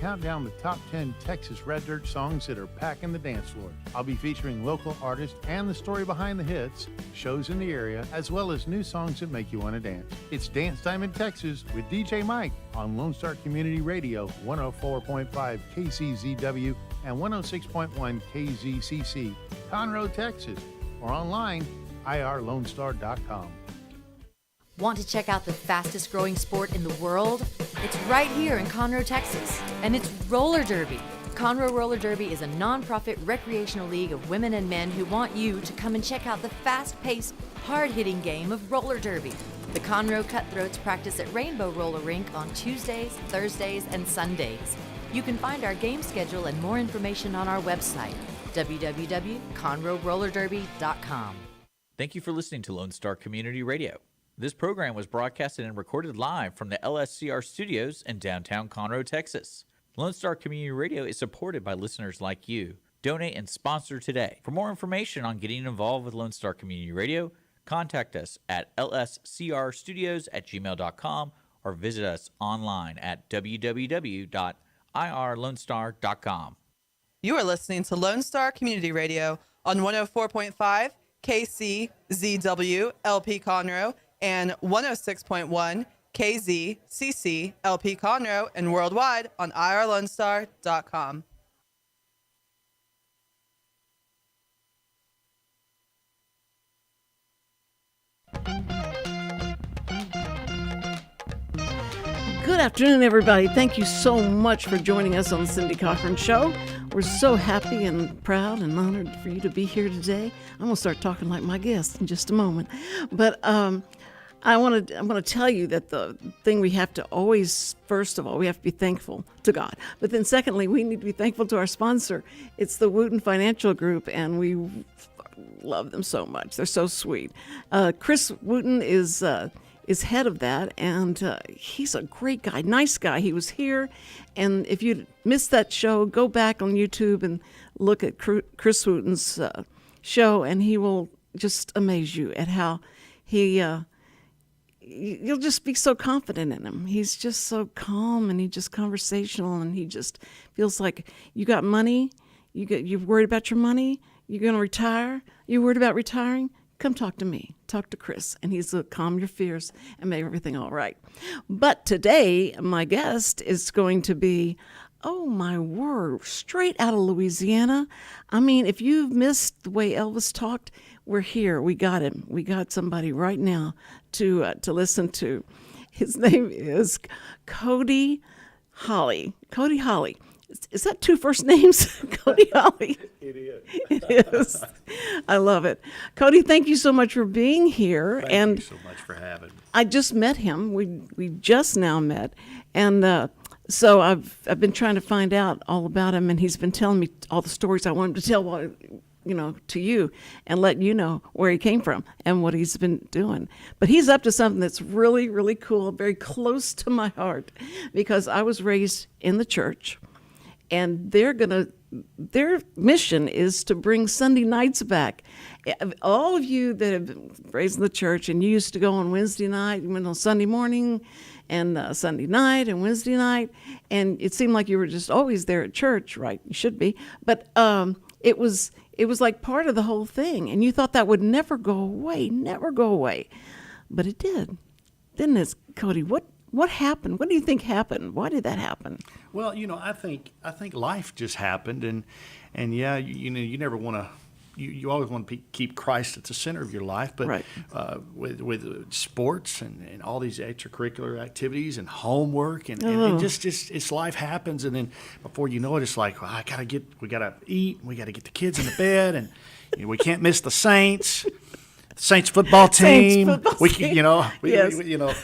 count down the top 10 Texas Red Dirt songs that are packing the dance floor. I'll be featuring local artists and the story behind the hits, shows in the area, as well as new songs that make you want to dance. It's Dance Time in Texas with DJ Mike on Lone Star Community Radio, 104.5 KCZW and 106.1 KZCC, Conroe, Texas, or online, irlonestar.com. Want to check out the fastest growing sport in the world? It's right here in Conroe, Texas, and it's roller derby. Conroe Roller Derby is a non-profit recreational league of women and men who want you to come and check out the fast-paced, hard-hitting game of roller derby. The Conroe Cutthroats practice at Rainbow Roller Rink on Tuesdays, Thursdays, and Sundays. You can find our game schedule and more information on our website, www.conroerollerderby.com. Thank you for listening to Lone Star Community Radio. This program was broadcasted and recorded live from the LSCR studios in downtown Conroe, Texas. Lone Star Community Radio is supported by listeners like you. Donate and sponsor today. For more information on getting involved with Lone Star Community Radio, contact us at lscrstudios@gmail.com or visit us online at www.irlonestar.com. You are listening to Lone Star Community Radio on 104.5 KCZW LP Conroe and 106.1 KZCC LP Conroe and worldwide on irlonestar.com. Good afternoon, everybody. Thank you so much for joining us on the Cindy Cochran Show. We're so happy and proud and honored for you to be here today. I'm going to start talking like my guest in just a moment. But I'm going to tell you that the thing we have to always, first of all, we have to be thankful to God. But then secondly, we need to be thankful to our sponsor. It's the Wootton Financial Group, and we love them so much. They're so sweet. Chris Wootton is head of that, and he's a great guy, nice guy. He was here, and if you missed that show, go back on YouTube and look at Chris Wootton's show, and he will just amaze you at how you'll just be so confident in him. He's just so calm, and he's just conversational, and he just feels like you got money, you're worried about your money, you're going to retire, you're worried about retiring, come talk to me, talk to Chris, and he's going to calm your fears and make everything all right. But today, my guest is going to be, oh my word, straight out of Louisiana. I mean, if you've missed the way Elvis talked, we're here. We got him. We got somebody right now to listen to. His name is Cody Holley. Cody Holley. Is that two first names? Cody Holley. It is. It is. I love it. Cody, thank you so much for being here. Thank you so much for having me. I just met him. We just now met. And so I've been trying to find out all about him, and he's been telling me all the stories I want him to tell, to you and let you know where he came from and what he's been doing. But he's up to something that's really, really cool, very close to my heart, because I was raised in the church. And their mission is to bring Sunday nights back. All of you that have been raised in the church and you used to go on Wednesday night, you went on Sunday morning and Sunday night and Wednesday night, and it seemed like you were just always there at church, right? You should be. But it was like part of the whole thing, and you thought that would never go away. But it did. Didn't it, Cody? What happened? What do you think happened? Why did that happen? Well, I think life just happened, and yeah, you never want to. You always want to keep Christ at the center of your life, but right. With sports and all these extracurricular activities and homework and just it's life happens, and then before you know it, it's like, well, we gotta eat, we gotta get the kids in the bed, and we can't miss the Saints. Saints football team. Yes.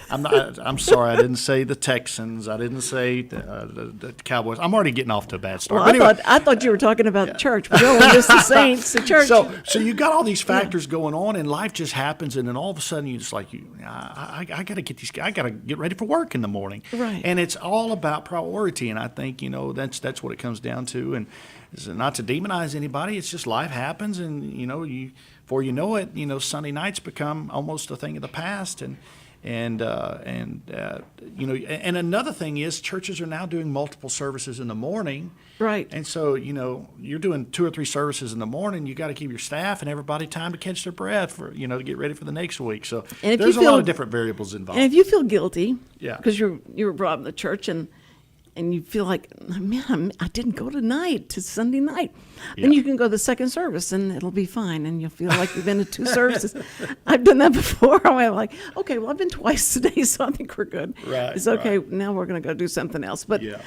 I'm sorry, I didn't say the Texans. I didn't say the Cowboys. I'm already getting off to a bad start. Well, I thought you were talking about the church, but no, just the Saints, the church. So you got all these factors going on, and life just happens, and then all of a sudden you just like, I got to get these. I got to get ready for work in the morning. Right. And it's all about priority, and I think that's what it comes down to, and. Not to demonize anybody, it's just life happens, and before you know it, Sunday nights become almost a thing of the past, and You know, and another thing is churches are now doing multiple services in the morning. Right. And so, you know, you're doing 2 or 3 services in the morning. You got to give your staff and everybody time to catch their breath for, you know, to get ready for the next week. So And if there's you a lot feel- of different variables involved. And if you feel guilty, Yeah. because you were brought up in the church and you feel like, man, I didn't go tonight to Sunday night, then Yeah. you can go to the second service and it'll be fine, and you'll feel like you've been to 2 services. I've done that before. I'm like, okay, well, I've been twice today, so I think we're good. Right, It's okay. right. Now we're going to go do something else. But Yeah.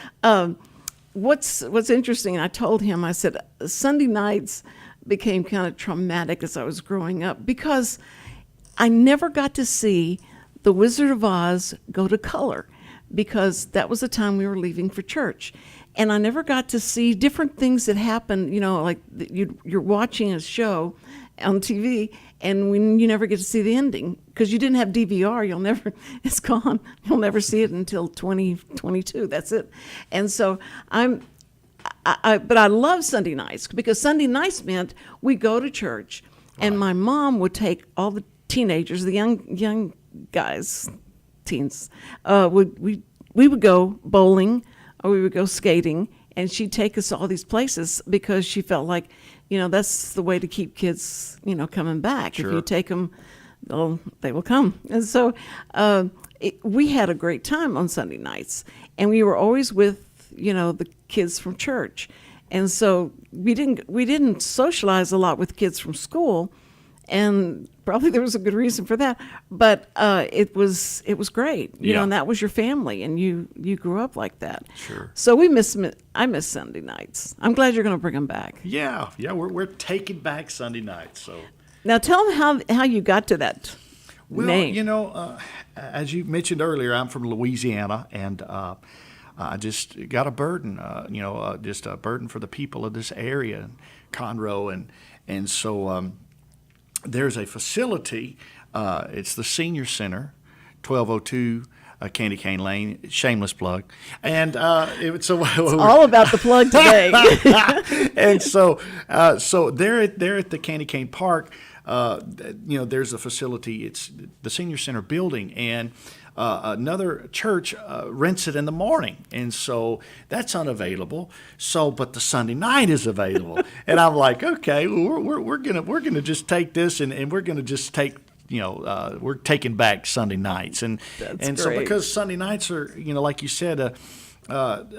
what's interesting, I told him, I said, Sunday nights became kind of traumatic as I was growing up because I never got to see The Wizard of Oz go to color, because that was the time we were leaving for church. And I never got to see different things that happened, you know, like you're watching a show on TV and when you never get to see the ending because you didn't have DVR, it's gone. You'll never see it until 2022. That's it. And so but I love Sunday nights because Sunday nights meant we go to church and my mom would take all the teenagers, the young guys, teens, we would go bowling or we would go skating, and she'd take us to all these places because she felt like, you know, that's the way to keep kids, you know, coming back. Sure. If you take them, they will come. And so we had a great time on Sunday nights, and we were always with, you know, the kids from church. And so we didn't socialize a lot with kids from school, and probably there was a good reason for that. But it was great, you know, and that was your family, and you grew up like that. Sure. So I miss Sunday nights. I'm glad you're going to bring them back. Yeah, we're taking back Sunday nights. So Now tell them how you got to that name. you know, as you mentioned earlier, I'm from Louisiana, and I just got a burden, just a burden for the people of this area, Conroe, and so there's a facility. It's the Senior Center, 1202 Candy Cane Lane. Shameless plug, and it's all about the plug today. and so there at the Candy Cane Park, you know, there's a facility. It's the Senior Center building, and another church rents it in the morning, and so that's unavailable. So, but the Sunday night is available, and I'm like, okay, well, we're gonna just take this, and we're gonna just take. You know, we're taking back Sunday nights, and so great. because Sunday nights are, you know, like you said, a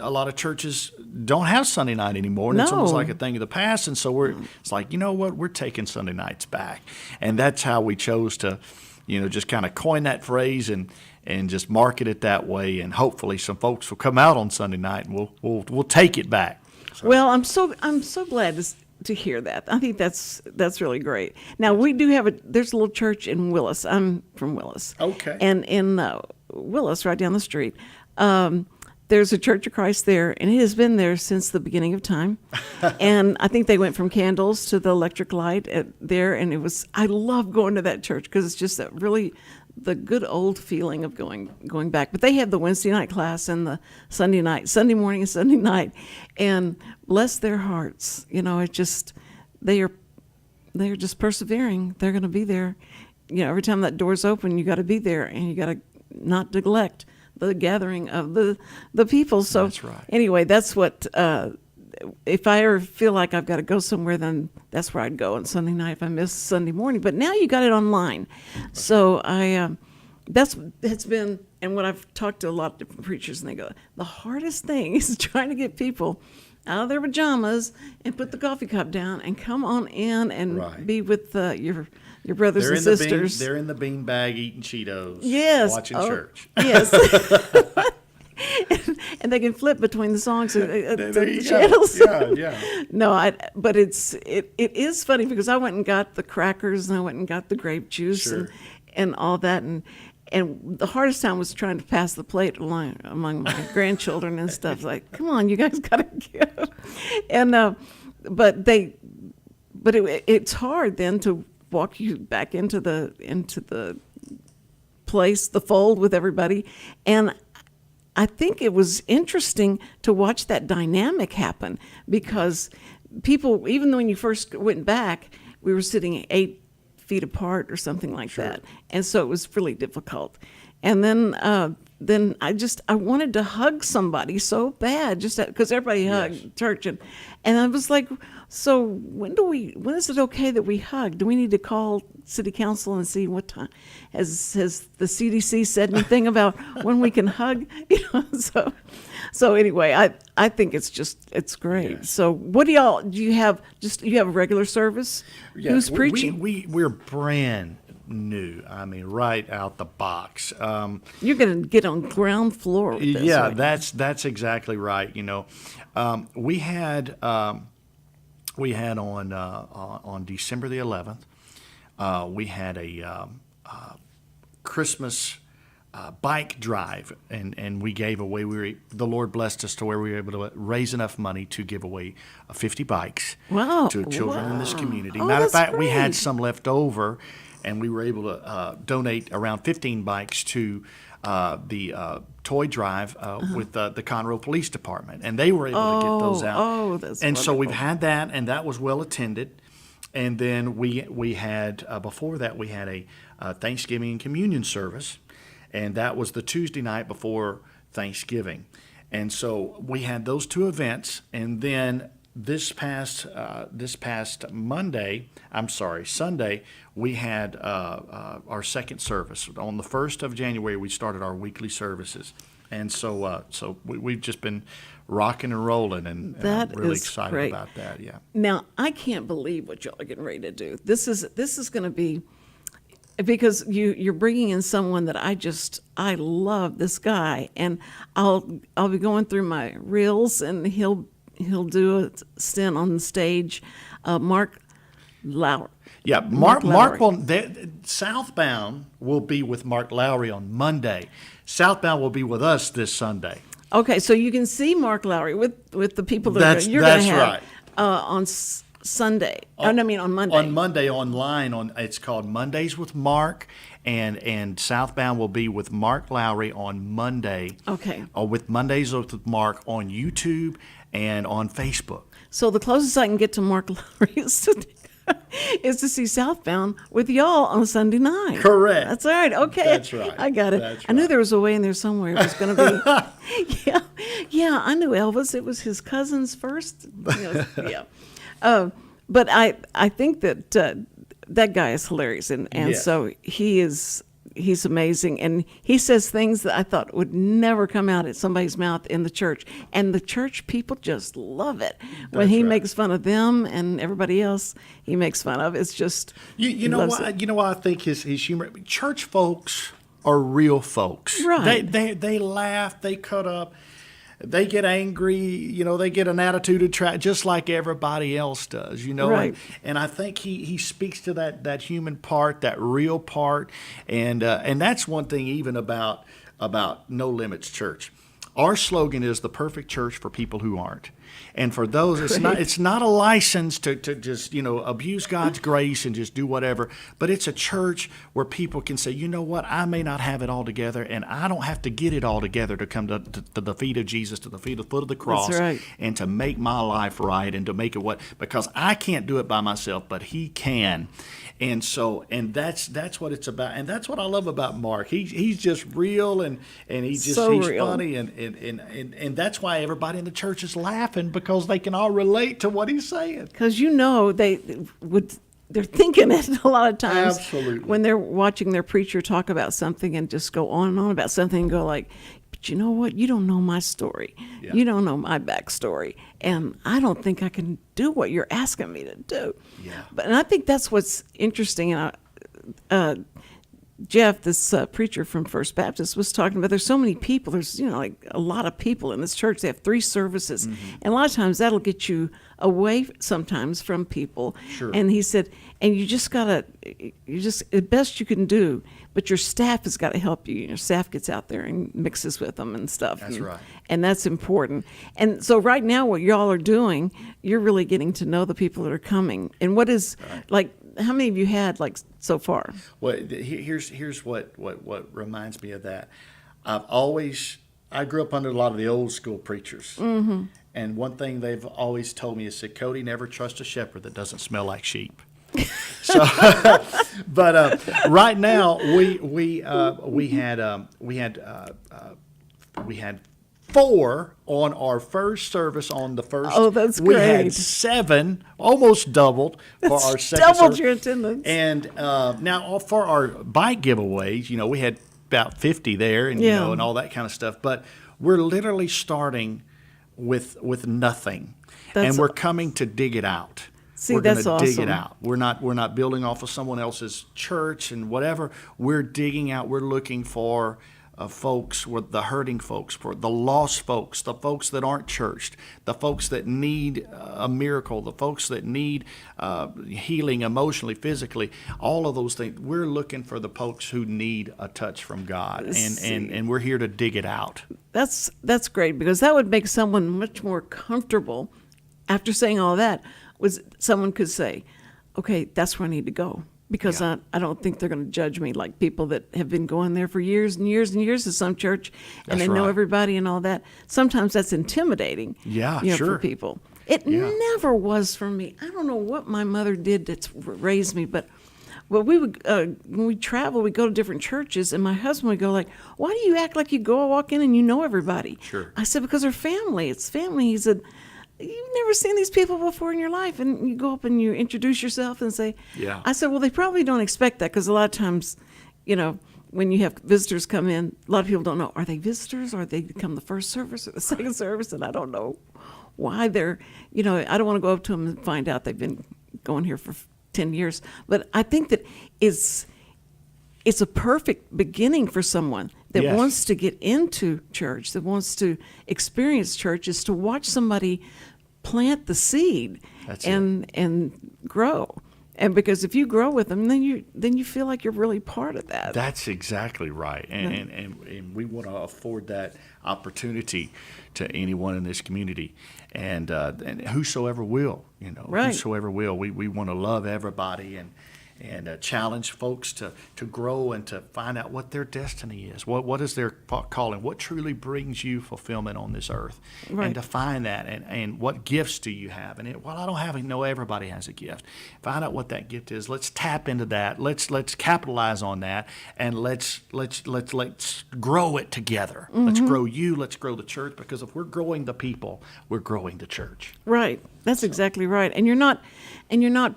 lot of churches don't have Sunday night anymore, and it's almost No. like a thing of the past. And so it's like, you know what, we're taking Sunday nights back, and that's how we chose to, you know, just kind of coin that phrase and just market it that way, and hopefully some folks will come out on Sunday night, and we'll take it back. So. Well, I'm so glad to hear that. I think that's really great. Now we do have there's a little church in Willis. I'm from Willis. Okay. And in Willis, right down the street, there's a Church of Christ there, and it has been there since the beginning of time. And I think they went from candles to the electric light there, and I love going to that church because it's just that really the good old feeling of going back. But they have the Wednesday night class and the Sunday morning and Sunday night, and bless their hearts, you know, they are just persevering. They're going to be there. You know, every time that door's open, you got to be there, and you got to not neglect the gathering of the people. So That's right. Anyway, that's what. If I ever feel like I've got to go somewhere, then that's where I'd go on Sunday night if I miss Sunday morning. But now you got it online, so it's been, and when I've talked to a lot of different preachers, and they go, the hardest thing is trying to get people out of their pajamas and put the coffee cup down and come on in and Right. be with your brothers They're and in sisters. they're in the beanbag eating Cheetos. Yes. Watching Oh, church. Yes. And they can flip between the songs, There the you go. channels. Yeah. No, but it is funny because I went and got the crackers and I went and got the grape juice Sure. and all that, and the hardest time was trying to pass the plate among my grandchildren and stuff. Like, come on, you guys gotta get. And it's hard then to walk you back into the place, the fold with everybody, and I think it was interesting to watch that dynamic happen because people, even when you first went back, we were sitting 8 feet apart or something like that. And so it was really difficult. And then I wanted to hug somebody so bad, just because everybody hugged church, and I was like, so when is it okay that we hug? Do we need to call city council and see what time? Has the CDC said anything about when we can hug? So anyway, I think it's great. Yeah. So what do you have a regular service? Yeah, Who's preaching? We're brand new. I mean, right out the box. You're going to get on ground floor with this, yeah, right? that's exactly right. We had on December the 11th, we had a Christmas bike drive, and we gave away. The Lord blessed us to where we were able to raise enough money to give away 50 bikes to children in this community. Oh, Matter of fact, great. we had some left over, and we were able to donate around 15 bikes to the toy drive with the Conroe Police Department, and they were able to get those out. Oh, that's and wonderful. So we've had that, and that was well attended. And then we had before that we had a Thanksgiving and communion service, and that was the Tuesday night before Thanksgiving. And so we had those two events, and then this past Sunday, we had our second service. On the 1st of January, we started our weekly services. And so we've just been rocking and rolling, and I'm really excited great. about that. Yeah. Now, I can't believe what y'all are getting ready to do. This is going to be, because you're bringing in someone that I love this guy, and I'll be going through my reels, and he'll do a stint on the stage. Mark Lowry. Yeah, Mark will. Southbound will be with Mark Lowry on Monday. Southbound will be with us this Sunday. Okay, so you can see Mark Lowry with the people that you're going to have right. On Sunday. On Monday. On Monday online. It's called Mondays with Mark, and Southbound will be with Mark Lowry on Monday. Okay. Or with Mondays with Mark on YouTube and on Facebook. So the closest I can get to Mark Lowry is to see Southbound with y'all on Sunday night. Correct. That's all right. Okay. That's right. I got it. That's I knew right. there was a way in there somewhere. It was going to be. Yeah. I knew Elvis. It was his cousin's first. Yeah. But I think that that guy is hilarious, and Yes. so he's amazing, and he says things that I thought would never come out at somebody's mouth in the church, and the church people just love it when he makes fun of them and everybody else. He makes fun of. It's just You know why I think his humor. Church folks are real folks. Right. They laugh. They cut up. They get angry, they get an attitude just like everybody else does, Right. And I think he speaks to that human part, that real part, and that's one thing even about No Limits Church. Our slogan is the perfect church for people who aren't. And for those, it's not a license to just, abuse God's grace and just do whatever, but it's a church where people can say, you know what, I may not have it all together, and I don't have to get it all together to come to the feet of Jesus, to the foot of the cross, That's right. and to make my life right and to make it because I can't do it by myself, but he can. And that's what it's about. And that's what I love about Mark. He's just real, and he's real. funny, and that's why everybody in the church is laughing, because they can all relate to what he's saying. Because they're thinking it a lot of times. Absolutely. When they're watching their preacher talk about something and just go on and on about something and go like, but you know what? You don't know my story. Yeah. You don't know my backstory. And I don't think I can do what you're asking me to do. Yeah. And I think that's what's interesting. And Jeff, this preacher from First Baptist, was talking about there's so many people. There's, like a lot of people in this church. They have 3 services. Mm-hmm. And a lot of times that'll get you away sometimes from people. Sure. And he said, and you just the best you can do, but your staff has got to help you. Your staff gets out there and mixes with them and stuff. That's right. And that's important. And so right now what y'all are doing, you're really getting to know the people that are coming. And what is, how many of you had so far? Well, here's what reminds me of that. I grew up under a lot of the old school preachers. Mm-hmm. And one thing they've always told me is that, Cody, never trust a shepherd that doesn't smell like sheep. So, but right now we had 4 on our first service on the first. Oh, that's We great. had 7, almost doubled for our second doubled service. your attendance. And now for our bike giveaways, we had about 50 there, and Yeah. and all that kind of stuff. But we're literally starting with nothing, and That's- we're coming to dig it out. See, We're going that's to dig it awesome. out. We're not building off of someone else's church and whatever. We're digging out. We're looking for folks, with the hurting folks, for the lost folks, the folks that aren't churched, the folks that need a miracle, the folks that need healing emotionally, physically, all of those things. We're looking for the folks who need a touch from God, and we're here to dig it out. That's great, because that would make someone much more comfortable. After saying all that, was someone could say, okay, that's where I need to go, because Yeah. I don't think they're going to judge me like people that have been going there for years and years and years to some church, and That's they know right. everybody and all that. Sometimes that's intimidating. Yeah, for sure. people. It Yeah. never was for me. I don't know what my mother did that's raised me, but we would when we travel, we go to different churches, and my husband would go like, "Why do you act like you go walk in and you know everybody?" Sure. I said, "Because they're family. It's family." He said, "You've never seen these people before in your life," and you go up and you introduce yourself and say, Yeah. I said, "Well, they probably don't expect that, because a lot of times, when you have visitors come in, a lot of people don't know, are they visitors, or they come the first service or the second service, and I don't know why they're, I don't want to go up to them and find out they've been going here for 10 years. But I think that it's a perfect beginning for someone that Yes. wants to get into church, that wants to experience church, is to watch somebody plant the seed That's and grow. And because if you grow with them, then you feel like you're really part of that. That's exactly right, and we want to afford that opportunity to anyone in this community, and whosoever will, Right. whosoever will. We want to love everybody and challenge folks to grow and to find out what their destiny is, what is their calling, what truly brings you fulfillment on this earth, Right. and to find that, and what gifts do you have. And I don't know everybody has a gift. Find out what that gift is. Let's tap into that. Let's capitalize on that, and let's grow it together. Let's grow you. Let's grow the church, because if we're growing the people, we're growing the church. Right. That's exactly right. And you're not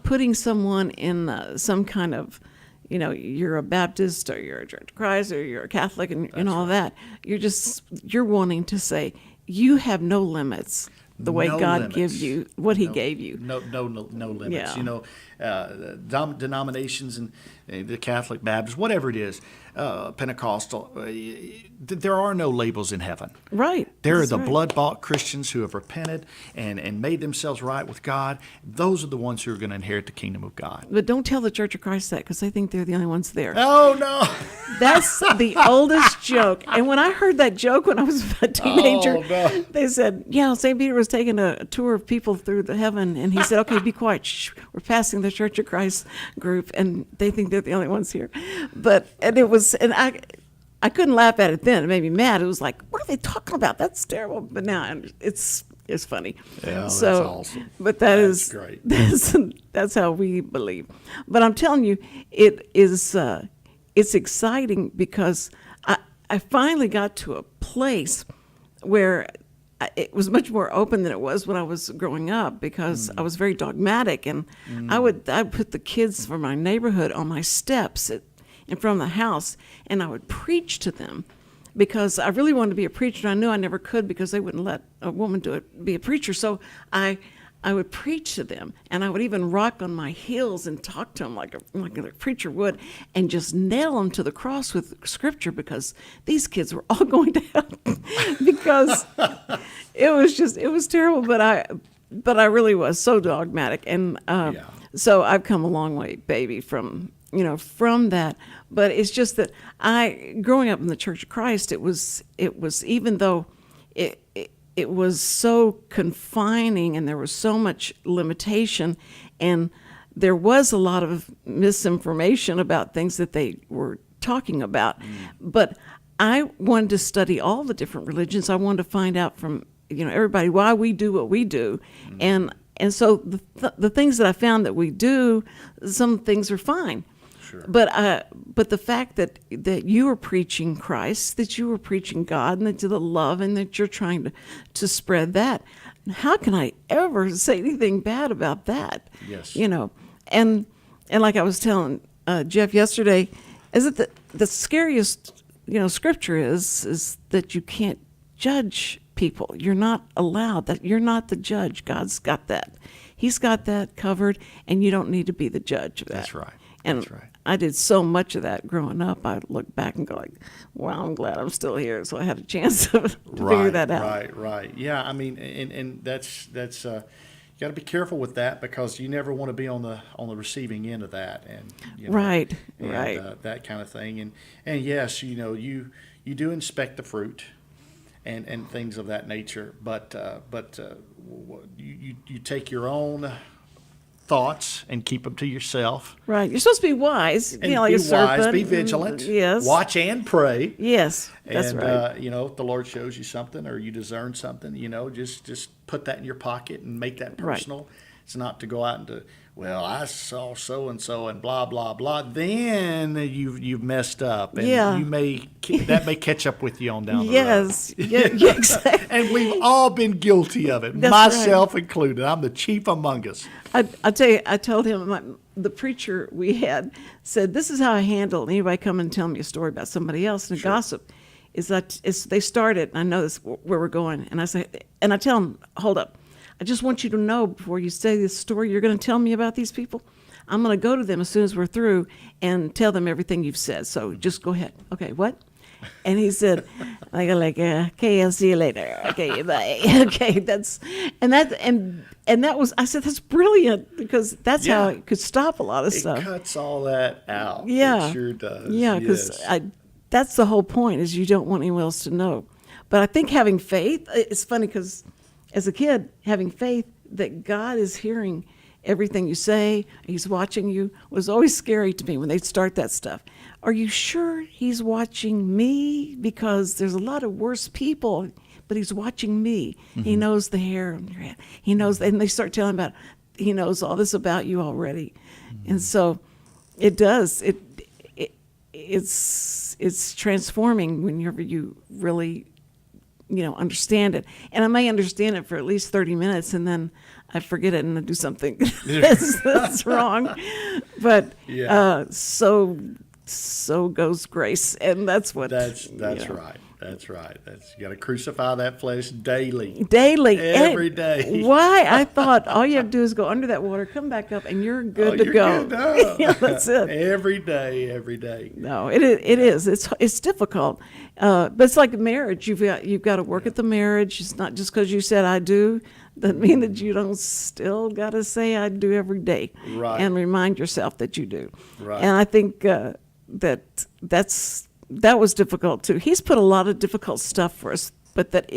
putting someone in some kind of, you're a Baptist, or you're a Church of Christ, or you're a Catholic, and all that. You're wanting to say you have no limits. The way No God limits. gives you what He gave you. No limits. Yeah. Denominations and the Catholic, Baptist, whatever it is, Pentecostal, there are no labels in heaven. Right. There are That's the right. blood-bought Christians who have repented and made themselves right with God. Those are the ones who are going to inherit the kingdom of God. But don't tell the Church of Christ that, because they think they're the only ones there. Oh, no. That's the oldest joke. And when I heard that joke when I was a teenager, Oh, no. they said, St. Peter was taking a tour of people through the heaven, and he said, okay, be quiet. Shh, we're passing the Church of Christ group, and they think they're the only ones here. And I couldn't laugh at it then. It made me mad. It was like, what are they talking about? That's terrible. But now it's funny. Yeah, that's so, awesome. But That's great. That's how we believe. But I'm telling you, it's exciting, because I finally got to a place where it was much more open than it was when I was growing up, because I was very dogmatic, and I'd put the kids from my neighborhood on my steps in front of the house, and I would preach to them, because I really wanted to be a preacher. And I knew I never could, because they wouldn't let a woman be a preacher. So I would preach to them, and I would even rock on my heels and talk to them like a preacher would, and just nail them to the cross with scripture, because these kids were all going to hell because it was terrible. But I really was so dogmatic, and so I've come a long way, baby, from that. But it's just that growing up in the Church of Christ, it was even though it was so confining, and there was so much limitation, and there was a lot of misinformation about things that they were talking about. But I wanted to study all the different religions. I wanted to find out from everybody why we do what we do, and And so the things that I found that we do, some things are fine. Sure. But the fact that you are preaching Christ, that you are preaching God, and that the love, and that you're trying to spread that, how can I ever say anything bad about that? Yes. And like I was telling Jeff yesterday, is that the scariest scripture is that you can't judge people. You're not allowed that. You're not the judge. God's got that. He's got that covered, and you don't need to be the judge of that. That's right. And That's right. I did so much of that growing up. I look back and go like, wow, I'm glad I'm still here. So I had a chance to figure that out. Right. Yeah, I mean, and that's you got to be careful with that, because you never want to be on the receiving end of that, and Right. that kind of thing, and yes, you do inspect the fruit, and things of that nature, but you take your own thoughts and keep them to yourself. Right. You're supposed to be wise. And like be a serpent. wise, be vigilant. Yes. Watch and pray. Yes, that's And, right. if the Lord shows you something or you discern something, just put that in your pocket and make that personal. It's not to go out and to, well, I saw so and so and blah blah blah. Then you've messed up, and Yeah. that may catch up with you on down the road. Yes. Yeah, exactly. And we've all been guilty of it, That's myself included. I'm the chief among us. I tell you, I told him, the preacher we had said, this is how I handle anybody come and tell me a story about somebody else and gossip. Is that they started, and I know this where we're going, and I tell them, hold up, I just want you to know before you say this story you're going to tell me about these people, I'm going to go to them as soon as we're through and tell them everything you've said. So just go ahead. Okay, what? And he said, okay, I'll see you later. Okay, bye. Okay, that was, I said, that's brilliant, because that's how it could stop a lot of stuff. It cuts all that out. Yeah. It sure does. Yeah, because Yes. that's the whole point, is you don't want anyone else to know. But I think having faith, it's funny because as a kid, having faith that God is hearing everything you say, he's watching you, was always scary to me when they'd start that stuff. Are you sure he's watching me? Because there's a lot of worse people, but he's watching me. Mm-hmm. He knows the hair on your head. He knows, and they start telling about, he knows all this about you already. Mm-hmm. And so it does. It's transforming whenever you really understand it. And I may understand it for at least 30 minutes, and then I forget it and I do something that's wrong. But so goes grace, and that's what. That's right. That's right. You got to crucify that flesh daily. Every day. Why? I thought all you have to do is go under that water, come back up, and you're good to go. Good to Yeah, that's it. Every day. No, it is. It's difficult, but it's like marriage. You've got to work at the marriage. It's not just because you said I do. Doesn't mean that you don't still got to say I do every day, right? And remind yourself that you do. Right. And I think that was difficult too. He's put a lot of difficult stuff for us, but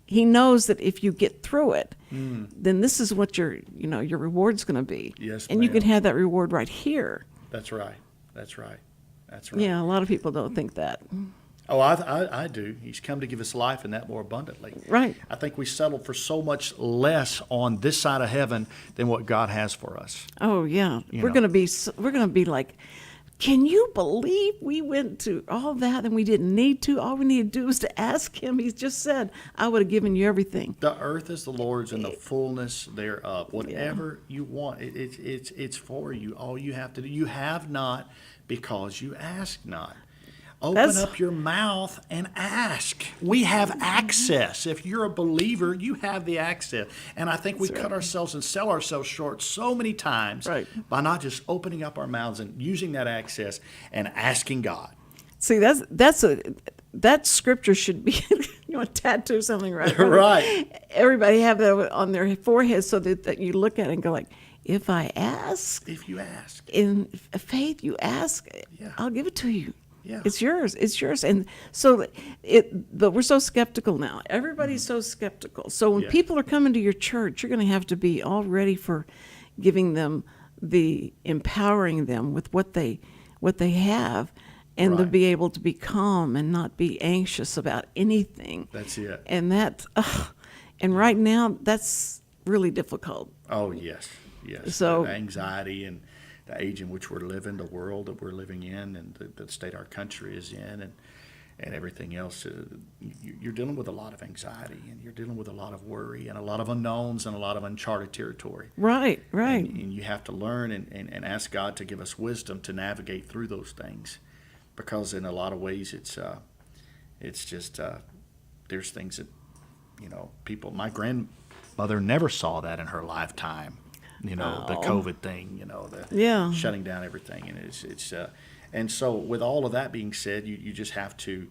he knows that if you get through it, then this is what your reward's going to be. Yes, and ma'am. you can have that reward right here. That's right. Yeah, a lot of people don't think that. Oh, I do. He's come to give us life and that more abundantly. Right. I think we settle for so much less on this side of heaven than what God has for us. Oh yeah, we're going to be like, can you believe we went to all that and we didn't need to? All we needed to do was to ask him. He's just said, I would have given you everything. The earth is the Lord's and the fullness thereof. Whatever you want, it's for you. All you have to do, you have not because you ask not. Open up your mouth and ask. We have access. If you're a believer, you have the access. And I think we cut ourselves and sell ourselves short so many times by not just opening up our mouths and using that access and asking God. See, that scripture should be tattoo something, right? Right. Everybody have that on their forehead so that you look at it and go like, if you ask in faith, you ask, I'll give it to you. Yeah. It's yours. And so but we're so skeptical now. Everybody's so skeptical. So when people are coming to your church, you're going to have to be all ready for giving them empowering them with what they have, and to be able to be calm and not be anxious about anything. That's it. And and right now that's really difficult. Oh, yes. So- the anxiety and the age in which we're living, the world that we're living in, and the state our country is in, and everything else. You're dealing with a lot of anxiety, and you're dealing with a lot of worry, and a lot of unknowns, and a lot of uncharted territory. Right. And you have to learn and ask God to give us wisdom to navigate through those things, because in a lot of ways it's just there's things that people. My grandmother never saw that in her lifetime. The COVID thing. The shutting down everything, and it's and so with all of that being said, you just have to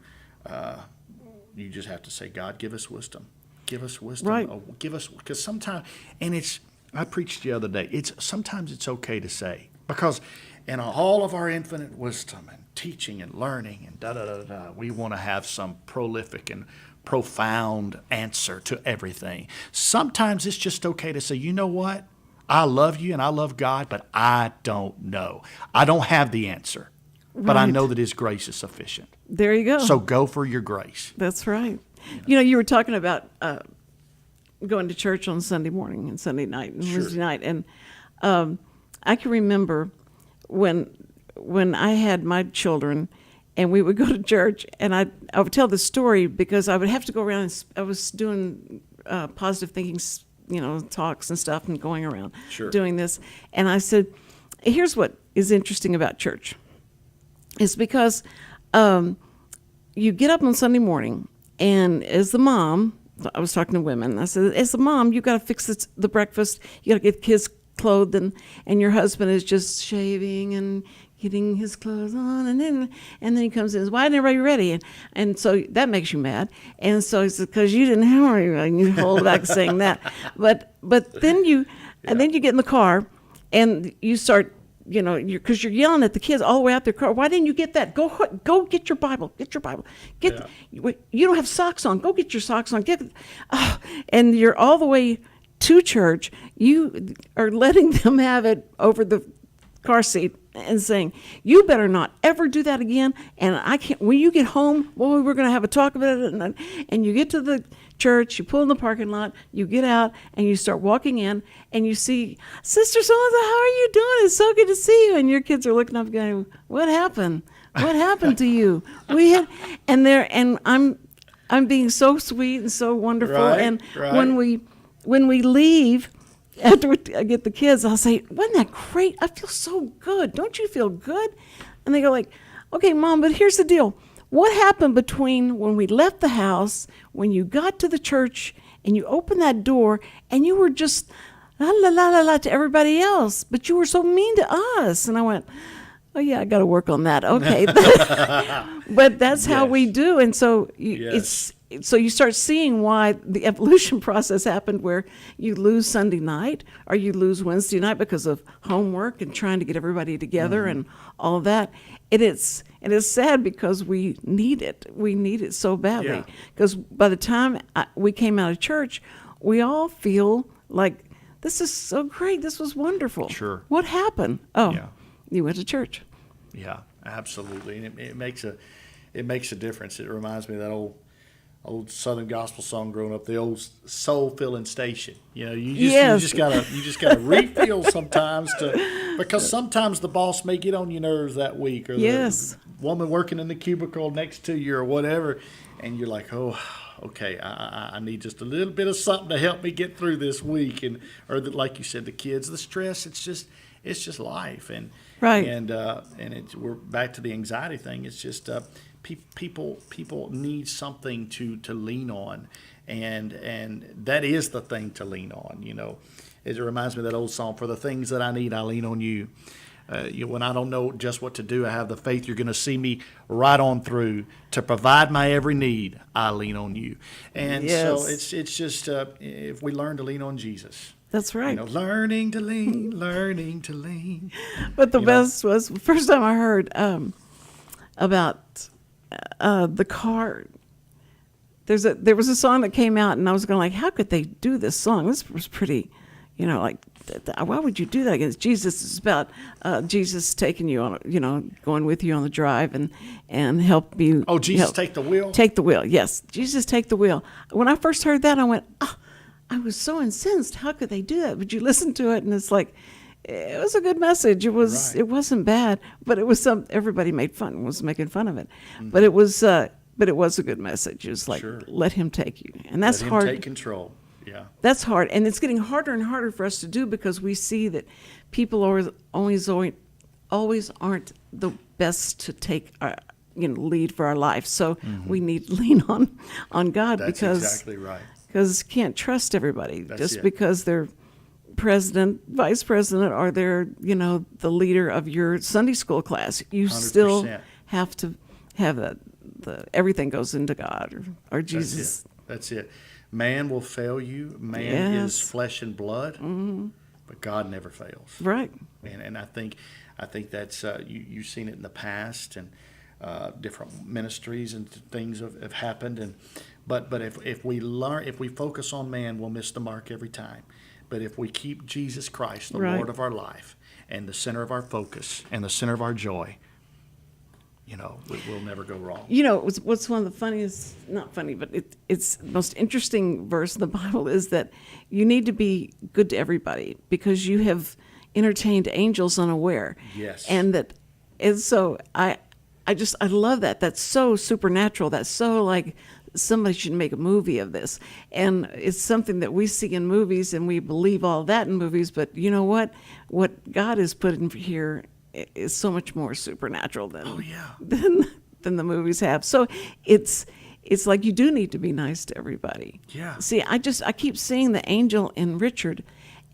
say, God, give us wisdom. Give us wisdom. Right. Give us, because sometimes, and I preached the other day, sometimes it's okay to say, because in all of our infinite wisdom and teaching and learning and we want to have some prolific and profound answer to everything. Sometimes it's just okay to say, you know what? I love you and I love God, but I don't know. I don't have the answer, but I know that His grace is sufficient. There you go. So go for your grace. That's right. You were talking about going to church on Sunday morning and Sunday night and Wednesday night, and I can remember when I had my children, and we would go to church, and I would tell the story because I would have to go around. And I was doing positive thinking, talks and stuff, and going around doing this, and I said, "Here's what is interesting about church. It's because you get up on Sunday morning, and as the mom, I was talking to women, I said, as the mom, you got to fix the breakfast, you got to get kids clothed, and your husband is just shaving and getting his clothes on, and then he comes in and says, why isn't everybody ready? And so that makes you mad. And so he says, because you didn't have anybody, and you hold back saying that. But then and then you get in the car, and you start, because you're yelling at the kids all the way out their car. Why didn't you get that? Go get your Bible. Get your Bible. You don't have socks on. Go get your socks on. And you're all the way to church. You are letting them have it over the car seat and saying, you better not ever do that again. And I can't, when you get home, we're going to have a talk about it. And you get to the church, you pull in the parking lot, you get out, and you start walking in, and you see, Sister so-and-so, how are you doing? It's so good to see you. And your kids are looking up going, what happened? What happened to you? And I'm being so sweet and so wonderful. Right. When we leave, after I get the kids, I'll say, wasn't that great? I feel so good. Don't you feel good? And they go like, okay, Mom, but here's the deal. What happened between when we left the house, when you got to the church, and you opened that door, and you were just la la la la la to everybody else, but you were so mean to us? And I went, oh yeah, I got to work on that. Okay, but that's how we do, and so So you start seeing why the evolution process happened, where you lose Sunday night or you lose Wednesday night because of homework and trying to get everybody together and all of that. It is sad because we need it. We need it so badly. Because by the time we came out of church, we all feel like, this is so great. This was wonderful. Sure. What happened? Oh, you went to church. Yeah, absolutely. And it makes a difference. It reminds me of that old Southern gospel song growing up, the old soul filling station. You just gotta refill sometimes because sometimes the boss may get on your nerves that week, or the woman working in the cubicle next to you or whatever, and you're like, oh, okay, I need just a little bit of something to help me get through this week, like you said, the kids, the stress. It's just life, and we're back to the anxiety thing. It's just people need something to lean on, and that is the thing to lean on. It reminds me of that old song, for the things that I need, I lean on you. When I don't know just what to do, I have the faith you're going to see me right on through. To provide my every need, I lean on you. And so it's just if we learn to lean on Jesus. That's right. Learning to lean. But the best was the first time I heard about the car. There was a song that came out, and I was going like, how could they do this song? This was pretty, like, why would you do that against Jesus? It's about Jesus taking you on, going with you on the drive and help you. Oh, Jesus, take the wheel? Take the wheel, yes. Jesus, take the wheel. When I first heard that, I went, I was so incensed. How could they do that? But you listen to it, and it's like, it was a good message. It wasn't bad, but it was everybody was making fun of it. But it was a good message. It was like, let him take you. And that's hard. Let him take control. Yeah. That's hard. And it's getting harder and harder for us to do because we see that people always aren't the best to take lead for our life. So we need to lean on God. That's exactly right. Because you can't trust everybody just it. because they're president, vice president, or they're, the leader of your Sunday school class. You 100%. Still have to have everything goes into God or Jesus. That's it. Man will fail you. Man is flesh and blood, but God never fails. Right. And I think that's you've seen it in the past, and different ministries and things have happened. But if we focus on man, we'll miss the mark every time. But if we keep Jesus Christ, the Lord of our life, and the center of our focus and the center of our joy, we'll never go wrong. What's one of the funniest, not funny, but it's the most interesting verse in the Bible is that you need to be good to everybody because you have entertained angels unaware. Yes. And so I love that. That's so supernatural. That's so like somebody should make a movie of this. And it's something that we see in movies and we believe all that in movies, but you know what? What God has put in here is so much more supernatural than the movies have. So it's like you do need to be nice to everybody. Yeah. See, I keep seeing the angel in Richard,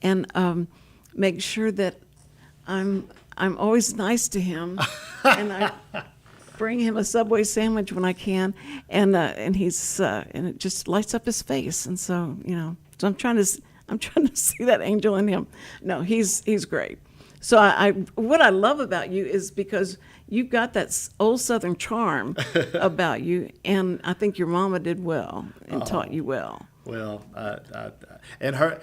and make sure that I'm always nice to him, and I bring him a Subway sandwich when I can, and he's and it just lights up his face, and so so I'm trying to see that angel in him. No, he's great. So what I love about you is because you've got that old Southern charm about you, and I think your mama did well and taught you well. Well, and her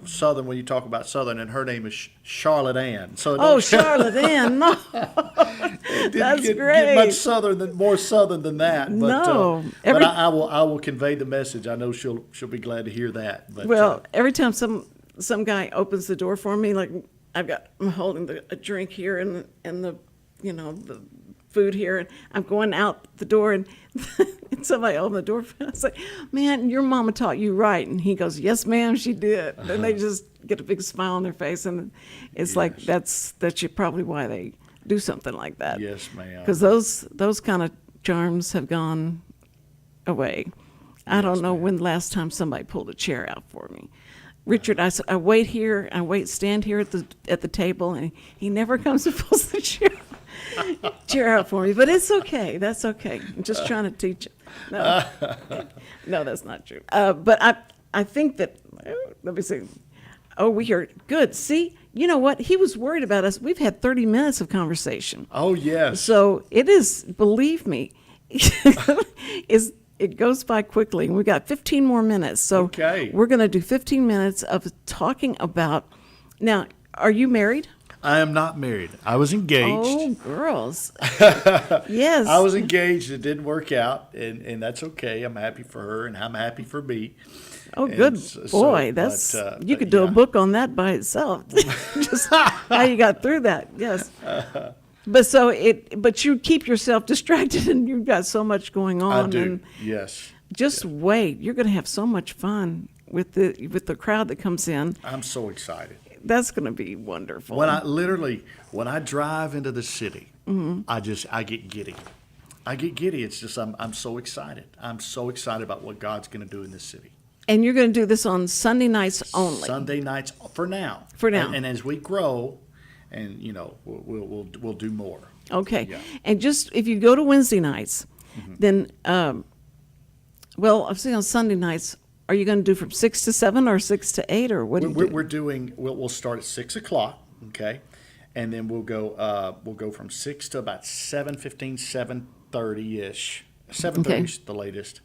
Southern, when you talk about Southern, and her name is Charlotte Ann. So Charlotte Ann, no, that's great. Get much more Southern than that. But, no, but I will convey the message. I know she'll be glad to hear that. But, every time some guy opens the door for me, like I'm holding a drink here and the the food here, and I'm going out the door, and somebody opened the door. I was like, "Man, your mama taught you right." And he goes, "Yes, ma'am, she did." And they just get a big smile on their face, and it's like that's probably why they do something like that. Yes, ma'am. Because those kind of charms have gone away. I don't know when the last time somebody pulled a chair out for me. Richard, I wait here, stand here at the table, and he never comes and pulls the chair out for me. But it's okay. That's okay. I'm just trying to teach him. No, that's not true. But I think that, let me see. Oh, we are good. See, you know what? He was worried about us. We've had 30 minutes of conversation. Oh, yes. So it is, believe me, it goes by quickly. We've got 15 more minutes. So we're going to do 15 minutes of talking about. Now, are you married? I am not married. I was engaged. Oh, girls. Yes. I was engaged. It didn't work out, and that's okay. I'm happy for her, and I'm happy for me. Oh, good boy. You could do a book on that by itself. Just how you got through that. Yes. But you keep yourself distracted, and you've got so much going on. I do. And yes. Just wait. You're going to have so much fun with the crowd that comes in. I'm so excited. That's going to be wonderful. When I drive into the city, I get giddy. I get giddy. It's just I'm so excited. I'm so excited about what God's going to do in this city. And you're going to do this on Sunday nights only. Sunday nights for now. For now. And as we grow, and we'll do more. Okay. Yeah. And just if you go to Wednesday nights, then I'm saying on Sunday nights, are you going to do from 6 to 7 or 6 to 8 or what do you do? We'll start at 6 o'clock, okay, and then we'll go from 6 to about 7:15, 7:30-ish. 7:30 is the latest.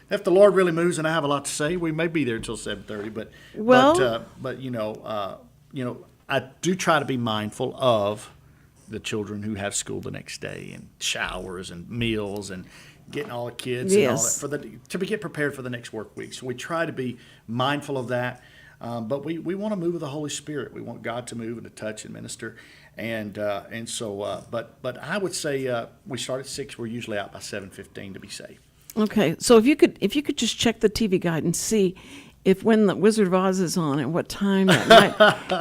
If the Lord really moves and I have a lot to say, we may be there until 7:30. But I do try to be mindful of the children who have school the next day and showers and meals and getting all the kids and all that Yes. to get prepared for the next work week. So we try to be mindful of that. But we want to move with the Holy Spirit. We want God to move and to touch and minister. And so, but I would say we start at 6. We're usually out by 7:15 to be safe. Okay, so if you could just check the TV guide and see if when the Wizard of Oz is on and what time at night,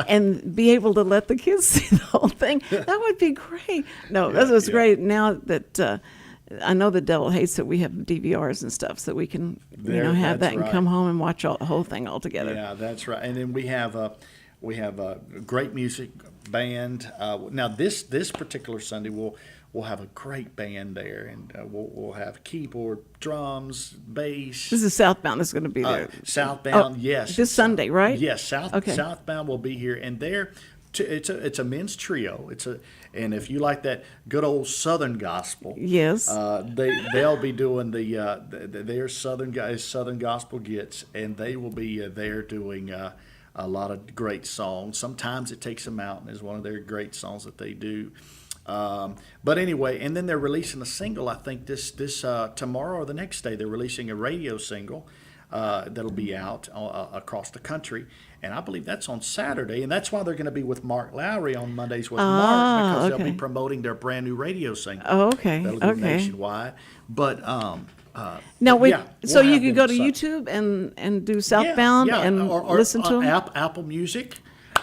and be able to let the kids see the whole thing, that would be great. No, that was great. Now that I know the devil hates that we have DVRs and stuff, so we can have that and come home and watch the whole thing all together. Yeah, that's right. And then we have a great music band. Now this particular Sunday we'll have a great band there, and we'll have keyboard, drums, bass. This is Southbound that's going to be there. Southbound, yes. This Sunday, right? Yes, Okay. Southbound will be here, and it's a men's trio. And if you like that good old Southern gospel, Yes. they'll be doing their Southern guys, Southern gospel gets, and they will be there doing a lot of great songs. Sometimes It Takes a Mountain is one of their great songs that they do. But anyway, and then they're releasing a single. I think this tomorrow or the next day they're releasing a radio single that'll be out across the country, and I believe that's on Saturday, and that's why they're going to be with Mark Lowry on Mondays with Mark, because they'll be promoting their brand new radio single. Oh, okay. That'll be nationwide. But now wait, yeah, so we'll you have could them go to Sunday. YouTube and do Southbound and or listen to them. Apple Music,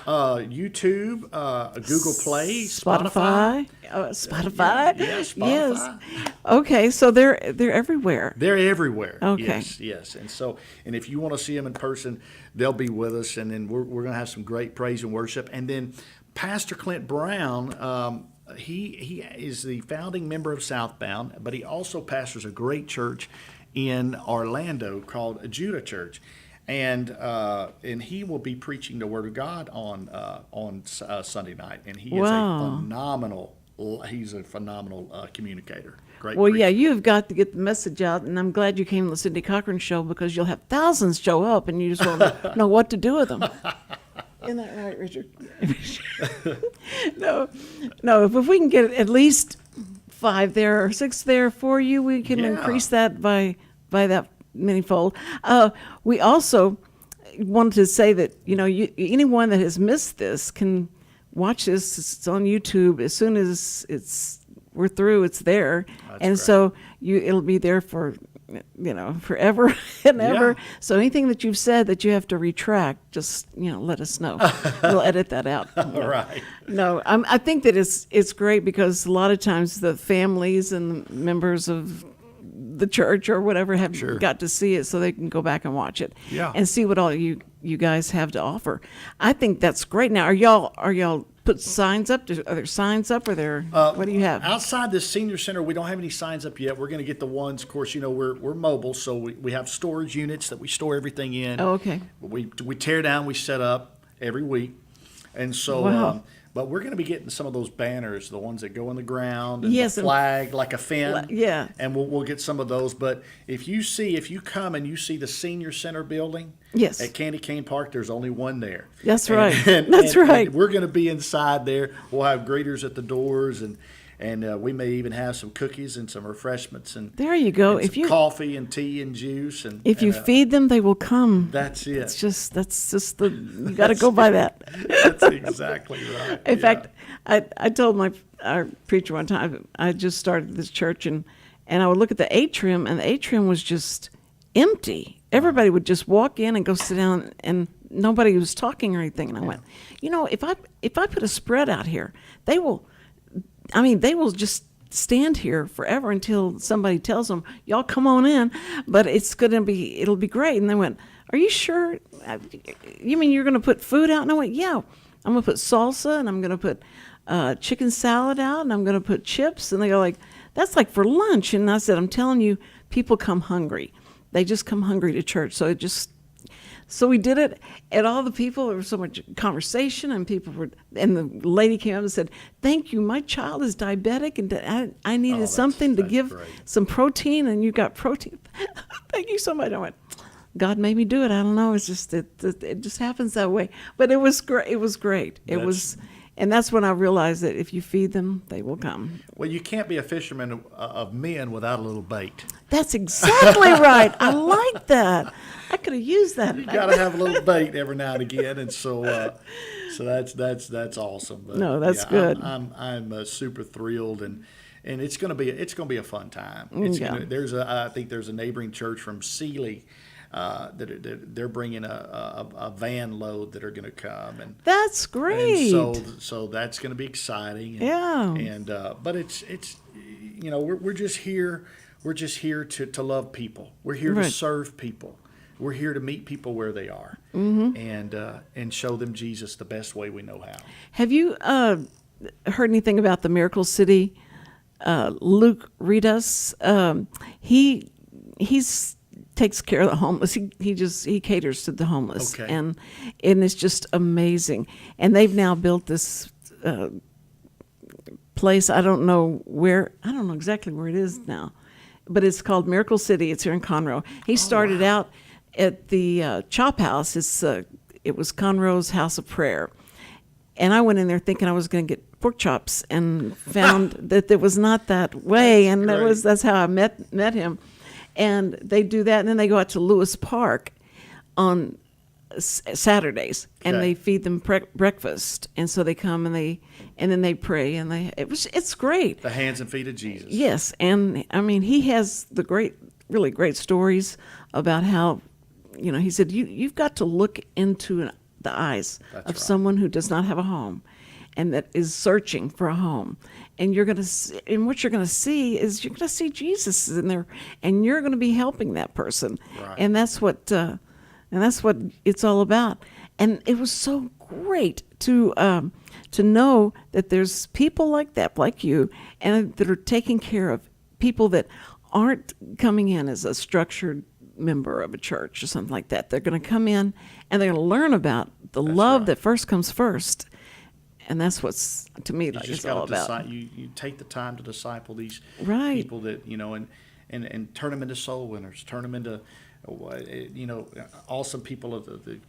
YouTube, Google Play, Spotify. Spotify. Yeah, Spotify. Yes. Okay, so they're everywhere. They're everywhere. Okay. Yes. And if you want to see them in person, they'll be with us, and then we're going to have some great praise and worship. And then Pastor Clint Brown, he is the founding member of Southbound, but he also pastors a great church in Orlando called Judah Church. And he will be preaching the Word of God on Sunday night, and he is he's a phenomenal communicator. Great. Well, preacher. yeah, you have got to get the message out, and I'm glad you came to the Cindy Cochran show, because you'll have thousands show up, and you just won't know what to do with them. Isn't that right, Richard? No. If we can get at least 5 there or 6 there for you, we can increase that by that manyfold. We also wanted to say that anyone that has missed this can watch this. It's on YouTube as soon as we're through. It's there, and great. So it'll be there for forever and ever. Yeah. So anything that you've said that you have to retract, just let us know. We'll edit that out. All right. No, I think that it's great, because a lot of times the families and the members of the church or whatever have got to see it, so they can go back and watch it and see what all you guys have to offer. I think that's great. Now, are y'all put signs up? Are there signs up? Or there? What do you have? Outside the senior center, we don't have any signs up yet. We're going to get the ones. Of course, we're mobile, so we have storage units that we store everything in. Oh, okay. We tear down, we set up every week, and so. Wow. But we're going to be getting some of those banners, the ones that go in the ground, and Yes, the flag, like a fin. Yeah. And we'll get some of those. But if you come and you see the senior center building Yes. at Candy Cane Park, there's only one there. That's right. That's right. And we're going to be inside there. We'll have greeters at the doors, and we may even have some cookies and some refreshments, and there you go. and some coffee and tea and juice, and if you feed them, they will come. That's it. That's just you got to go by that. That's exactly right. In fact, I told our preacher one time, I just started this church, and I would look at the atrium, and the atrium was just empty. Everybody would just walk in and go sit down, and nobody was talking or anything. And I went, if I put a spread out here, they will just stand here forever until somebody tells them, y'all come on in, but it'll be great. And they went, are you sure? You mean you're going to put food out? And I went, yeah, I'm going to put salsa, and I'm going to put chicken salad out, and I'm going to put chips. And they go like, that's like for lunch. And I said, I'm telling you, people come hungry. They just come hungry to church. So we did it, and all the people, there was so much conversation, and and the lady came up and said, thank you, my child is diabetic, and I needed something to give some protein, and you got protein. Thank you so much. I went, God made me do it. I don't know. It's just, it just happens that way. But it was great. It was great. And that's when I realized that if you feed them, they will come. Well, you can't be a fisherman of men without a little bait. That's exactly right. I like that. I could have used that. You got to have a little bait every now and again, and so that's awesome. But, No, that's good. I'm super thrilled, and it's gonna be a fun time. I think there's a neighboring church from Sealy. That they're bringing a van load that are going to come, and that's great. And so that's going to be exciting. But it's we're just here. We're just here to love people. We're here to serve people. We're here to meet people where they are, and show them Jesus the best way we know how. Have you heard anything about the Miracle City? Luke Ridas, he's takes care of the homeless. He caters to the homeless, and it's just amazing. And they've now built this place. I don't know exactly where it is now, but it's called Miracle City. It's here in Conroe. He started out at the Chop House. It was Conroe's House of Prayer, and I went in there thinking I was going to get pork chops, and found that it was not that way. That's how I met him. And they do that, and then they go out to Lewis Park on Saturdays, and they feed them breakfast. And so they come and then they pray, and it's great. The hands and feet of Jesus. Yes, and I mean he has really great stories about how, he said you've got to look into the eyes of someone who does not have a home, and that is searching for a home. And what you're gonna see is Jesus in there, and you're gonna be helping that person. Right. And that's what it's all about. And it was so great to know that there's people like that, like you, and that are taking care of people that aren't coming in as a structured member of a church or something like that. They're gonna come in and they're gonna learn about the love that first comes first. And that's what's, to me, it's all about. You take the time to disciple these people that, and turn them into soul winners, turn them into, awesome people of the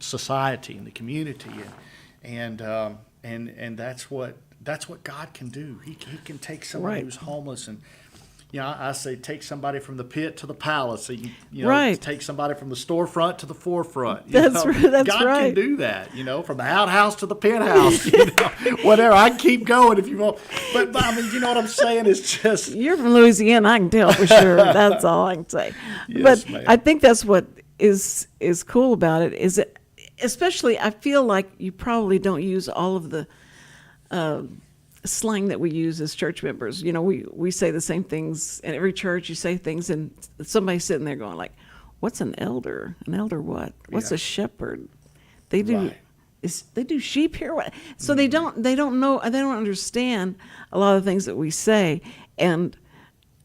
society and the community. And that's what God can do. He can take somebody who's homeless and, I say take somebody from the pit to the palace. So take somebody from the storefront to the forefront. That's God can do that. From the outhouse to the penthouse. Whatever. I can keep going if you want. But I mean, you know what I'm saying? It's just you're from Louisiana. I can tell for sure. That's all I can say. Yes, but ma'am. I think that's what is cool about it. Is it, especially, I feel like you probably don't use all of the slang that we use as church members. We say the same things in every church. You say things, and somebody's sitting there going like, "What's an elder? An elder what? What's a shepherd?" They do. They do sheep here. What? So they don't know. They don't understand a lot of the things that we say. And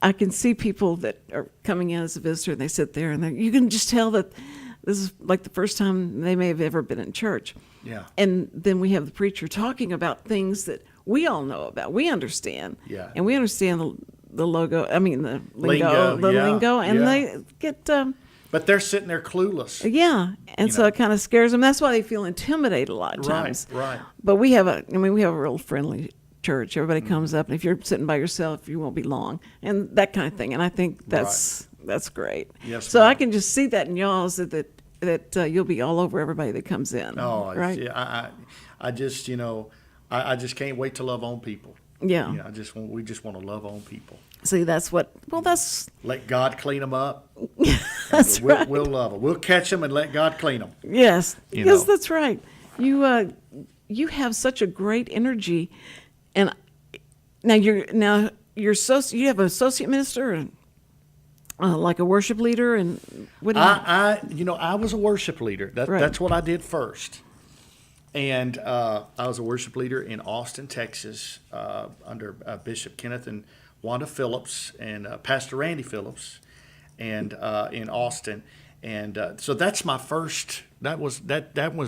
I can see people that are coming in as a visitor, and they sit there, and you can just tell that this is like the first time they may have ever been in church. Yeah. And then we have the preacher talking about things that we all know about. We understand. Yeah. And we understand the lingo, lingo, and they get. But they're sitting there clueless. Yeah, and so it kind of scares them. That's why they feel intimidated a lot of times. Right. But we have a real friendly church. Everybody comes up, and if you're sitting by yourself, you won't be long, and that kind of thing. And I think that's great. Yes. So ma'am. I can just see that in y'all's that you'll be all over everybody that comes in. Oh, right. Yeah. I just I just can't wait to love on people. Yeah. We just want to love on people. See, that's Let God clean them up. That's right. We'll love them. We'll catch them and let God clean them. Yes. That's right. You have such a great energy, and now you have an associate minister and like a worship leader, and what? I was a worship leader. That's what I did first. And I was a worship leader in Austin, Texas, under Bishop Kenneth and Wanda Phillips and Pastor Randy Phillips, and in Austin. And so that's my first. That was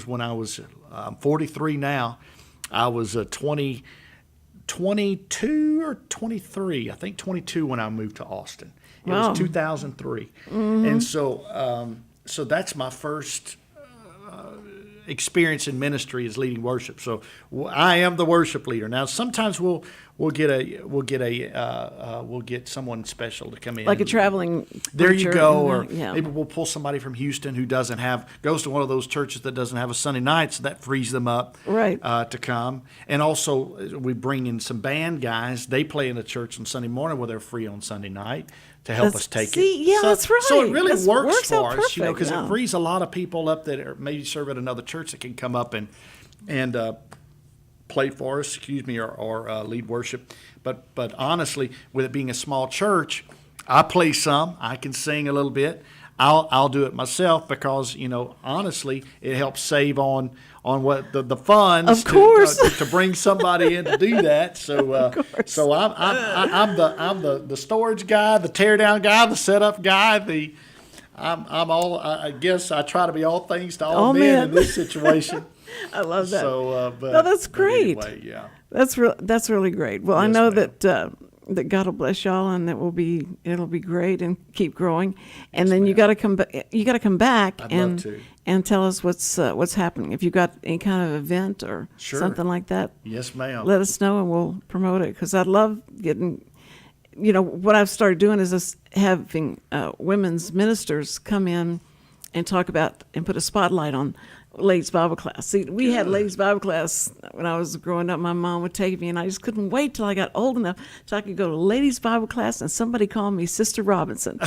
when I was. I'm 43 now. I was 22 or 23. I think 22 when I moved to Austin. It was 2003, and so that's my first experience in ministry is leading worship. So I am the worship leader. Now sometimes we'll get someone special to come in, like a traveling there you preacher, go, and, or yeah. maybe we'll pull somebody from Houston who goes to one of those churches that doesn't have a Sunday night, so that frees them up Right. to come. And also we bring in some band guys. They play in the church on Sunday morning where they're free on Sunday night to help us take it. Yeah, that's right. So it really works out for us, because perfect, it frees a lot of people up that are maybe serve at another church that can come up and play for us, or lead worship. But honestly, with it being a small church, I play some. I can sing a little bit. I'll do it myself because honestly, it helps save on what the funds, of course, to bring somebody in to do that. So I'm the storage guy, the tear down guy, the setup guy. I guess I try to be all things to all men in this situation. I love that. So, no, that's great. Anyway, yeah. That's really great. Well, I Yes, know ma'am. that God will bless y'all, and it'll be great and keep growing. And then you got to come back. You got to come back I'd love to. and tell us what's happening. If you got any kind of event or Sure. something like that, Yes, ma'am. let us know and we'll promote it. Because I'd love getting. What I've started doing is just having women's ministers come in and talk about and put a spotlight on ladies' Bible class. See, we had ladies' Bible class when I was growing up. My mom would take me, and I just couldn't wait till I got old enough so I could go to ladies' Bible class, and somebody called me Sister Robinson.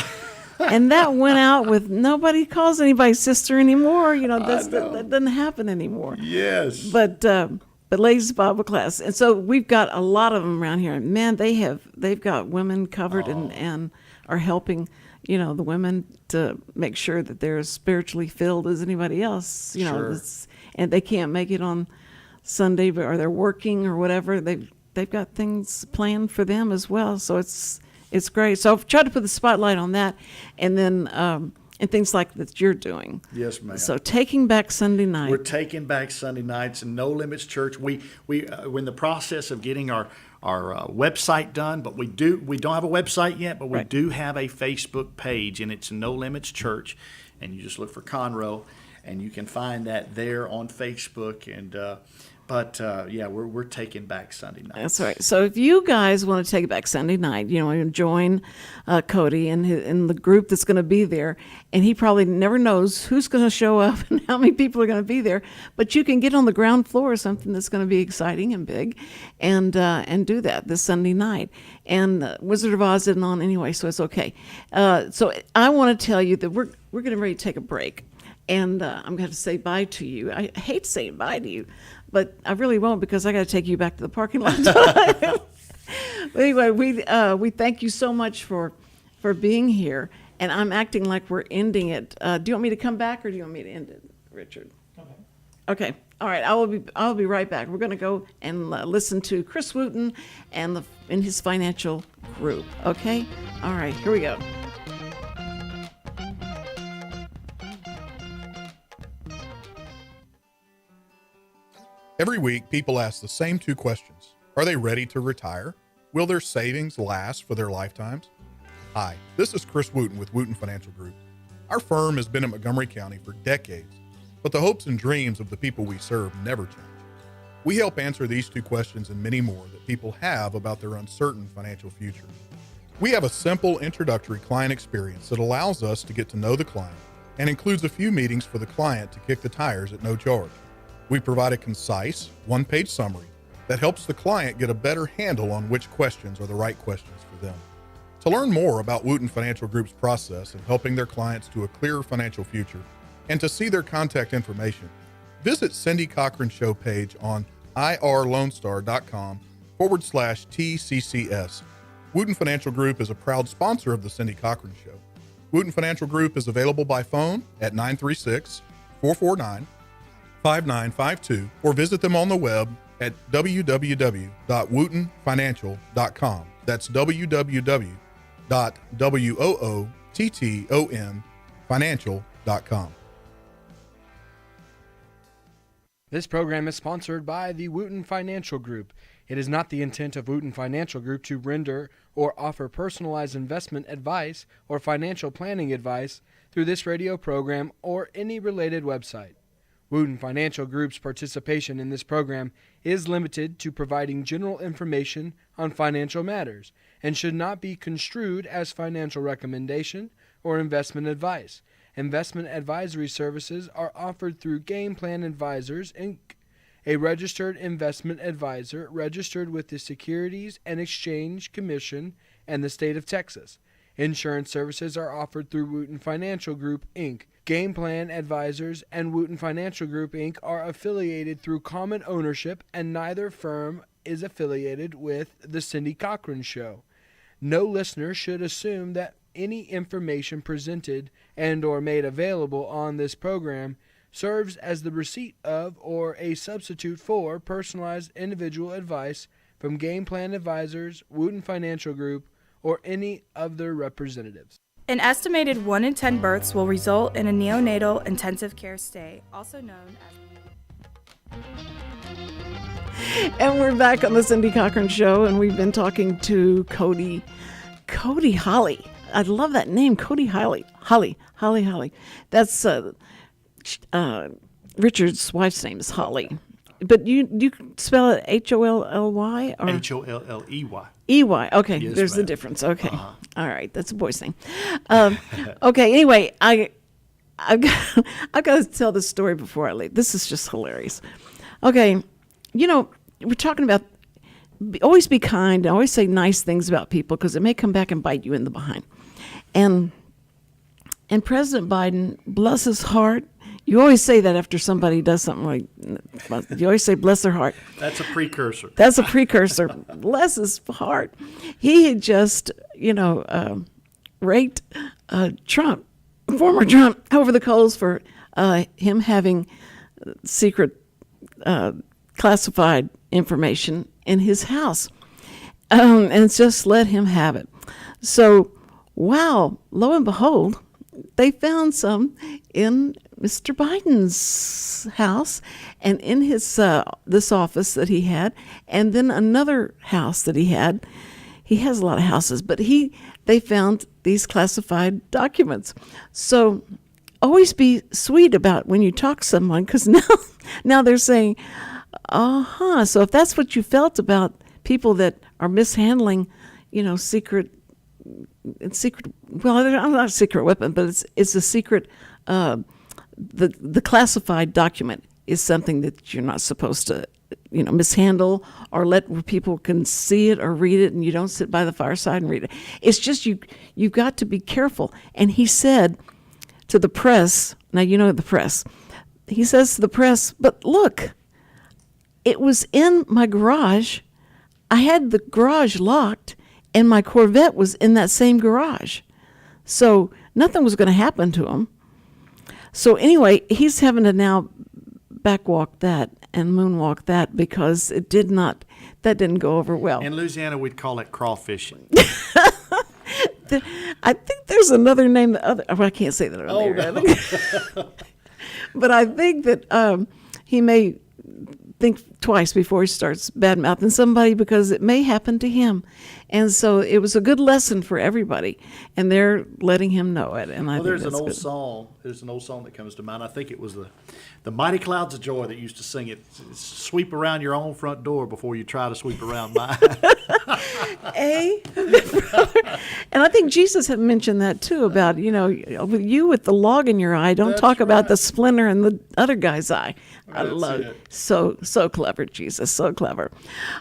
And that went out with nobody calls anybody sister anymore. That doesn't happen anymore. Yes. But ladies' Bible class, and so we've got a lot of them around here. And man, they've got women covered and are helping the women to make sure that they're as spiritually filled as anybody else. Sure. And they can't make it on Sunday, or they're working or whatever. They've got things planned for them as well. So it's great. So I've tried to put the spotlight on that, and then and things like that you're doing. Yes, ma'am. So taking back Sunday night. We're taking back Sunday nights, and No Limits Church. We're in the process of getting our website done, but we don't have a website yet, but we Right. do have a Facebook page, and it's No Limits Church, and you just look for Conroe, and you can find that there on Facebook. And we're taking back Sunday nights. That's right. So if you guys want to take back Sunday night, and join Cody and the group that's going to be there, and he probably never knows who's going to show up and how many people are going to be there, but you can get on the ground floor of something that's going to be exciting and big, and do that this Sunday night. And Wizard of Oz isn't on anyway, so it's okay. So I want to tell you that we're getting ready to take a break. And I'm going to say bye to you. I hate saying bye to you, but I really won't, because I got to take you back to the parking lot. But anyway, we thank you so much for being here. And I'm acting like we're ending it. Do you want me to come back, or do you want me to end it, Richard? Okay. All right. I'll be right back. We're going to go and listen to Chris Wootton and his financial group. Okay. All right. Here we go. Every week, people ask the same two questions. Are they ready to retire? Will their savings last for their lifetimes? Hi, this is Chris Wootton with Wootton Financial Group. Our firm has been in Montgomery County for decades, but the hopes and dreams of the people we serve never change. We help answer these two questions and many more that people have about their uncertain financial future. We have a simple introductory client experience that allows us to get to know the client and includes a few meetings for the client to kick the tires at no charge. We provide a concise, one-page summary that helps the client get a better handle on which questions are the right questions for them. To learn more about Wootton Financial Group's process in helping their clients to a clearer financial future and to see their contact information, visit Cindy Cochran's show page on irlonestar.com/TCCS. Wootton Financial Group is a proud sponsor of the Cindy Cochran Show. Wootton Financial Group is available by phone at 936-449-5952 or visit them on the web at www.woottonfinancial.com. That's www.woottonfinancial.com. This program is sponsored by the Wootton Financial Group. It is not the intent of Wootton Financial Group to render or offer personalized investment advice or financial planning advice through this radio program or any related website. Wootton Financial Group's participation in this program is limited to providing general information on financial matters and should not be construed as financial recommendation or investment advice. Investment advisory services are offered through Game Plan Advisors, Inc., a registered investment advisor registered with the Securities and Exchange Commission and the state of Texas. Insurance services are offered through Wootton Financial Group, Inc. Game Plan Advisors and Wootton Financial Group, Inc. are affiliated through common ownership, and neither firm is affiliated with The Cindy Cochran Show. No listener should assume that any information presented and or made available on this program serves as the receipt of or a substitute for personalized individual advice from Game Plan Advisors, Wootton Financial Group, or any of their representatives. An estimated 1 in 10 births will result in a neonatal intensive care stay, also known as... And we're back on the Cindy Cochran Show, and we've been talking to Cody Holley. I love that name, Cody Holley. Holly. That's Richard's wife's name is Holly. But you spell it H-O-L-L-Y? Or? Holley. E-Y. Okay, Yes, there's the ma'am. difference. Okay. All right, that's a boy's name. Okay, anyway, I've got to tell this story before I leave. This is just hilarious. Okay, we're talking about always be kind, always say nice things about people because it may come back and bite you in the behind. And President Biden, bless his heart, you always say that after somebody does something like, you always say bless their heart. That's a precursor. That's a precursor. Bless his heart. He had just, raked former Trump, over the coals for him having secret classified information in his house. And just let him have it. So, wow, lo and behold, they found some in Mr. Biden's house and in his this office that he had, and then another house that he had. He has a lot of houses, but they found these classified documents. So always be sweet about when you talk to someone, because now they're saying, so if that's what you felt about people that are mishandling, secret, well, not a secret weapon, but it's a secret, the classified document is something that you're not supposed to, mishandle or let where people can see it or read it, and you don't sit by the fireside and read it. It's just you've got to be careful. And he said to the press, now the press, he says to the press, but look, it was in my garage. I had the garage locked, and my Corvette was in that same garage. So nothing was going to happen to him. So anyway, he's having to now backwalk that and moonwalk that because that didn't go over well. In Louisiana, we'd call it crawfishing. I think there's another name. I can't say that on there. But I think that he may think twice before he starts bad-mouthing somebody because it may happen to him. And so it was a good lesson for everybody, and they're letting him know it. And I think there's that's an old good. song. There's an old song that comes to mind. I think it was the Mighty Clouds of Joy that used to sing it. Sweep around your own front door before you try to sweep around mine. And I think Jesus had mentioned that too about, with you with the log in your eye, don't talk about the splinter in the other guy's eye. I love it. So clever, Jesus, so clever.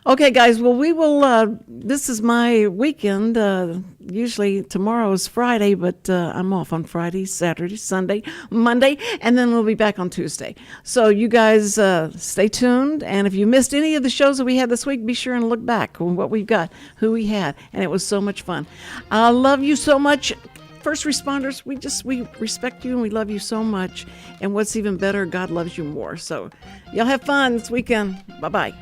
Okay, guys, well, we will, this is my weekend. Usually tomorrow is Friday, but I'm off on Friday, Saturday, Sunday, Monday, and then we'll be back on Tuesday. So you guys stay tuned, and if you missed any of the shows that we had this week, be sure and look back on what we've got, who we had, and it was so much fun. I love you so much. First responders, we respect you and we love you so much. And what's even better, God loves you more. So y'all have fun this weekend. Bye-bye.